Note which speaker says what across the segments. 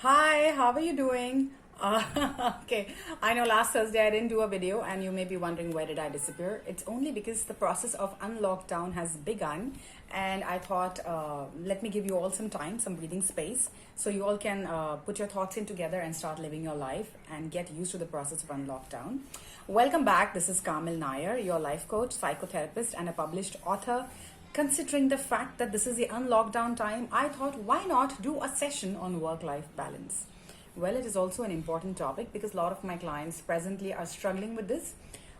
Speaker 1: Hi, how are you doing? Okay, I know last Thursday I didn't do a video, and you may be wondering where did I disappear. It's only because the process of unlockdown has begun, and I thought let me give you all some time, some breathing space, so you all can put your thoughts in together and start living your life and get used to the process of unlockdown. Welcome back. This is Kamil Nair, your life coach, psychotherapist, and a published author. Considering the fact that this is the unlockdown time, I thought why not do a session on work life balance? Well, it is also an important topic because a lot of my clients presently are struggling with this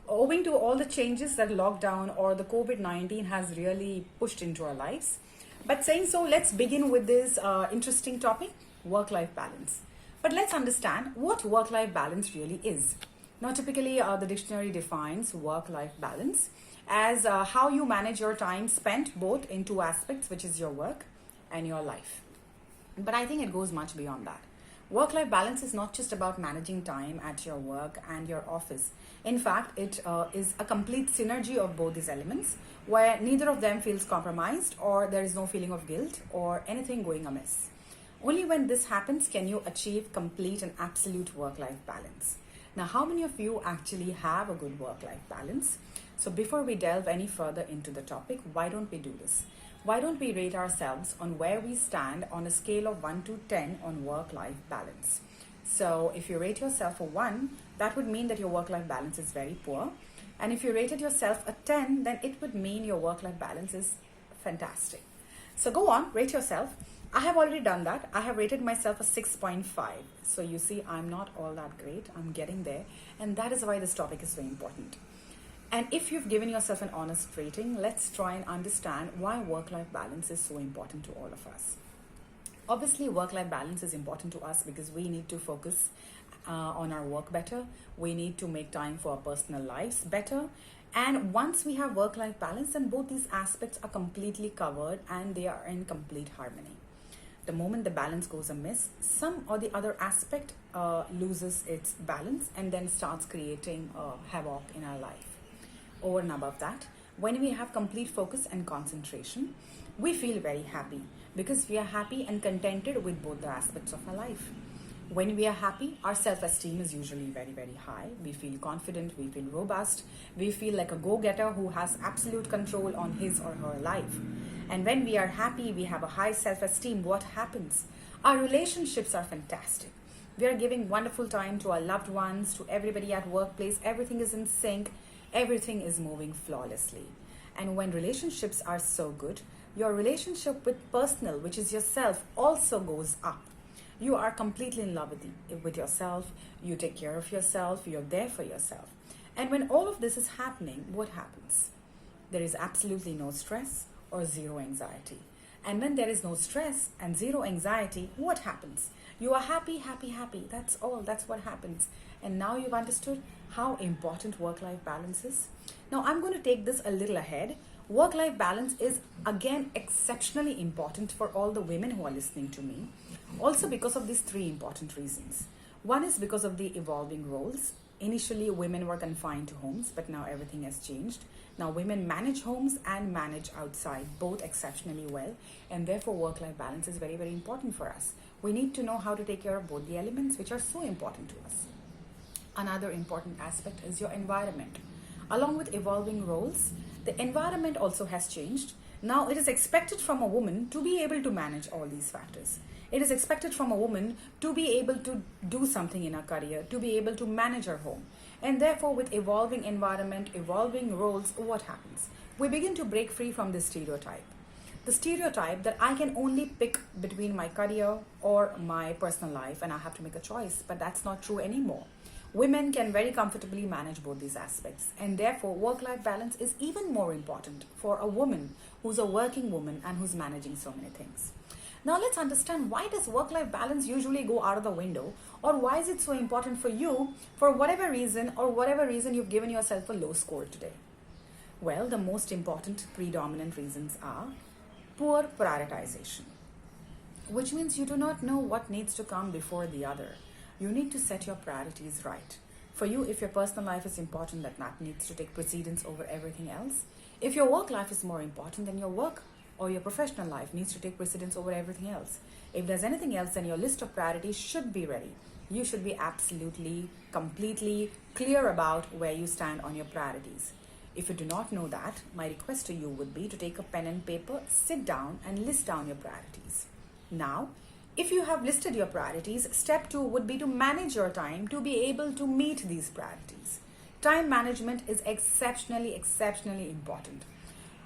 Speaker 1: owing to all the changes that lockdown or the COVID 19 has really pushed into our lives. But saying so, let's begin with this interesting topic, work life balance. But let's understand what work life balance really is. Now, typically, the dictionary defines work life balance as how you manage your time spent both in two aspects, which is your work and your life. But I think it goes much beyond that. Work life balance is not just about managing time at your work and your office. In fact, it is a complete synergy of both these elements where neither of them feels compromised or there is no feeling of guilt or anything going amiss. Only when this happens can you achieve complete and absolute work life balance. Now, how many of you actually have a good work life balance? So, before we delve any further into the topic, why don't we do this? Why don't we rate ourselves on where we stand on a scale of 1 to 10 on work life balance? So, if you rate yourself a 1, that would mean that your work life balance is very poor. And if you rated yourself a 10, then it would mean your work life balance is fantastic. So, go on, rate yourself. I have already done that. I have rated myself a 6.5. So you see, I'm not all that great. I'm getting there. And that is why this topic is so important. And if you've given yourself an honest rating, let's try and understand why work-life balance is so important to all of us. Obviously, work-life balance is important to us because we need to focus on our work better. We need to make time for our personal lives better. And once we have work-life balance, then both these aspects are completely covered and they are in complete harmony. The moment the balance goes amiss, some or the other aspect loses its balance and then starts creating havoc in our life. Over and above that, when we have complete focus and concentration, we feel very happy because we are happy and contented with both the aspects of our life. When we are happy, our self-esteem is usually very, very high. We feel confident, we feel robust, we feel like a go-getter who has absolute control on his or her life. And when we are happy, we have a high self-esteem, what happens? Our relationships are fantastic. We are giving wonderful time to our loved ones, to everybody at workplace. Everything is in sync. Everything is moving flawlessly. And when relationships are so good, your relationship with personal, which is yourself, also goes up. You are completely in love with yourself. You take care of yourself. You're there for yourself. And when all of this is happening, what happens? There is absolutely no stress or zero anxiety. And when there is no stress and zero anxiety, what happens? You are happy, happy, happy. That's all. That's what happens. And now you've understood how important work-life balance is. Now I'm going to take this a little ahead. Work-life balance is again exceptionally important for all the women who are listening to me. Also because of these three important reasons. One is because of the evolving roles. Initially, women were confined to homes, but now everything has changed. Now women manage homes and manage outside, both exceptionally well. And therefore, work-life balance is very, very important for us. We need to know how to take care of both the elements, which are so important to us. Another important aspect is your environment. Along with evolving roles, the environment also has changed. Now it is expected from a woman to be able to manage all these factors. It is expected from a woman to be able to do something in her career, to be able to manage her home. And therefore, with evolving environment, evolving roles, what happens? We begin to break free from this stereotype. The stereotype that I can only pick between my career or my personal life and I have to make a choice, but that's not true anymore. Women can very comfortably manage both these aspects, and therefore work-life balance is even more important for a woman who's a working woman and who's managing so many things. Now let's understand, why does work-life balance usually go out of the window, or why is it so important for you for whatever reason you've given yourself a low score today? Well, the most important predominant reasons are poor prioritization, which means you do not know what needs to come before the other. You need to set your priorities right. For you, if your personal life is important, that needs to take precedence over everything else. If your work life is more important, then your work or your professional life needs to take precedence over everything else. If there's anything else, then your list of priorities should be ready. You should be absolutely, completely clear about where you stand on your priorities. If you do not know that, my request to you would be to take a pen and paper, sit down and list down your priorities. Now, if you have listed your priorities, step 2 would be to manage your time to be able to meet these priorities. Time management is exceptionally important.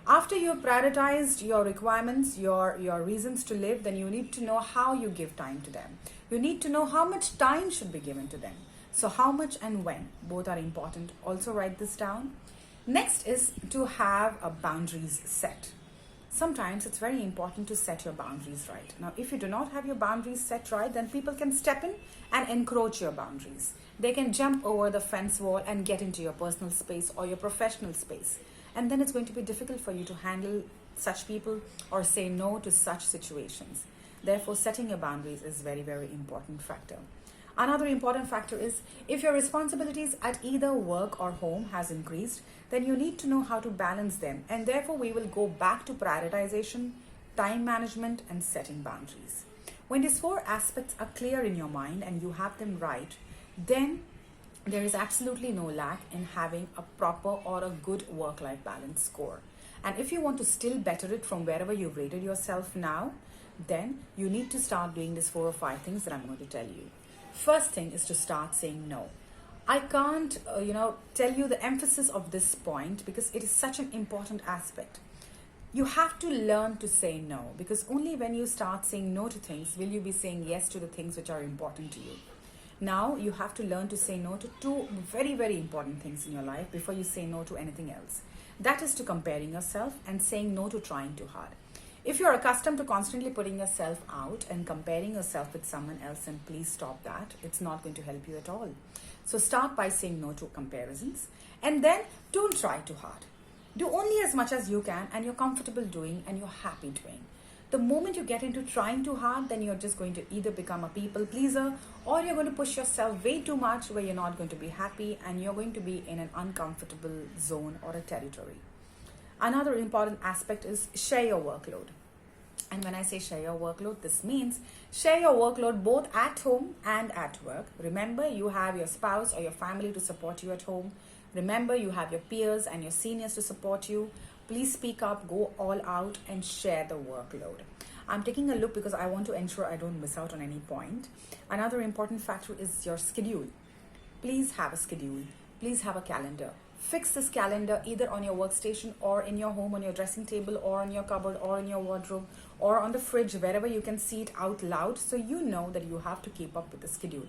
Speaker 1: After you have prioritized your requirements, your reasons to live, then you need to know how you give time to them. You need to know how much time should be given to them. So how much and when, both are important. Also write this down. Next is to have a boundaries set. Sometimes it's very important to set your boundaries right. Now, if you do not have your boundaries set right, then people can step in and encroach your boundaries. They can jump over the fence wall and get into your personal space or your professional space. And then it's going to be difficult for you to handle such people or say no to such situations. Therefore, setting your boundaries is very important factor. Another important factor is if your responsibilities at either work or home has increased, then you need to know how to balance them. And therefore, we will go back to prioritization, time management, and setting boundaries. When these 4 aspects are clear in your mind and you have them right, then there is absolutely no lack in having a proper or a good work-life balance score. And if you want to still better it from wherever you've rated yourself now, then you need to start doing these 4 or 5 things that I'm going to tell you. First thing is to start saying no. I can't, tell you the emphasis of this point because it is such an important aspect. You have to learn to say no, because only when you start saying no to things will you be saying yes to the things which are important to you. Now you have to learn to say no to 2 very important things in your life before you say no to anything else. That is to comparing yourself and saying no to trying too hard. If you're accustomed to constantly putting yourself out and comparing yourself with someone else, then please stop that. It's not going to help you at all. So start by saying no to comparisons, and then don't try too hard. Do only as much as you can and you're comfortable doing and you're happy doing. The moment you get into trying too hard, then you're just going to either become a people pleaser or you're going to push yourself way too much where you're not going to be happy and you're going to be in an uncomfortable zone or a territory. Another important aspect is share your workload. And when I say share your workload, this means share your workload both at home and at work. Remember, you have your spouse or your family to support you at home. Remember, you have your peers and your seniors to support you. Please speak up, go all out and share the workload. I'm taking a look because I want to ensure I don't miss out on any point. Another important factor is your schedule. Please have a schedule. Please have a calendar. Fix this calendar either on your workstation or in your home on your dressing table or on your cupboard or in your wardrobe or on the fridge, wherever you can see it out loud, so you know that you have to keep up with the schedule.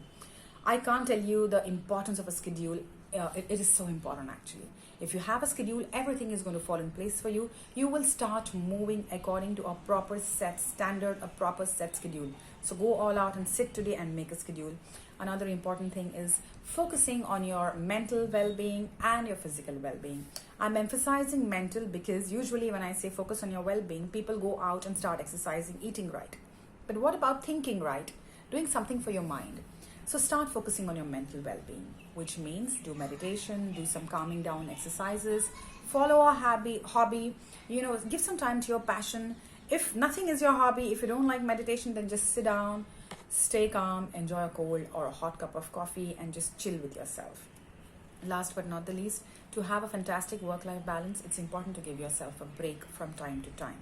Speaker 1: I can't tell you the importance of a schedule. It is so important actually. If you have a schedule, everything is going to fall in place for you. You will start moving according to a proper set standard, a proper set schedule. So go all out and sit today and make a schedule. Another important thing is focusing on your mental well-being and your physical well-being. I'm emphasizing mental because usually when I say focus on your well-being, people go out and start exercising, eating right. But what about thinking right? Doing something for your mind. So start focusing on your mental well-being, which means do meditation, do some calming down exercises, follow a hobby, give some time to your passion. If nothing is your hobby, if you don't like meditation, then just sit down, stay calm, enjoy a cold or a hot cup of coffee and just chill with yourself. Last but not the least, to have a fantastic work-life balance, it's important to give yourself a break from time to time.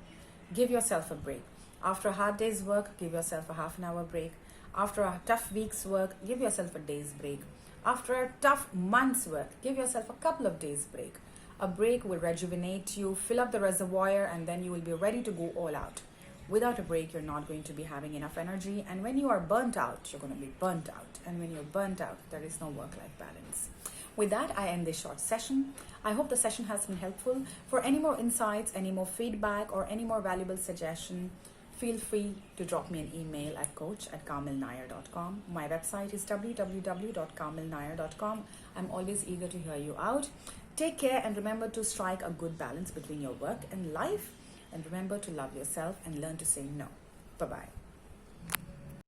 Speaker 1: Give yourself a break. After a hard day's work, give yourself a half an hour break. After a tough week's work, give yourself a day's break. After a tough month's work, give yourself a couple of days break. A break will rejuvenate you, fill up the reservoir, and then you will be ready to go all out. Without a break, you're not going to be having enough energy, and when you are burnt out, you're going to be burnt out. And when you're burnt out, there is no work-life balance. With that, I end this short session. I hope the session has been helpful. For any more insights, any more feedback, or any more valuable suggestion, feel free to drop me an email at coach@carmelnair.com. My website is www.carmelnair.com. I'm always eager to hear you out. Take care and remember to strike a good balance between your work and life. And remember to love yourself and learn to say no. Bye-bye.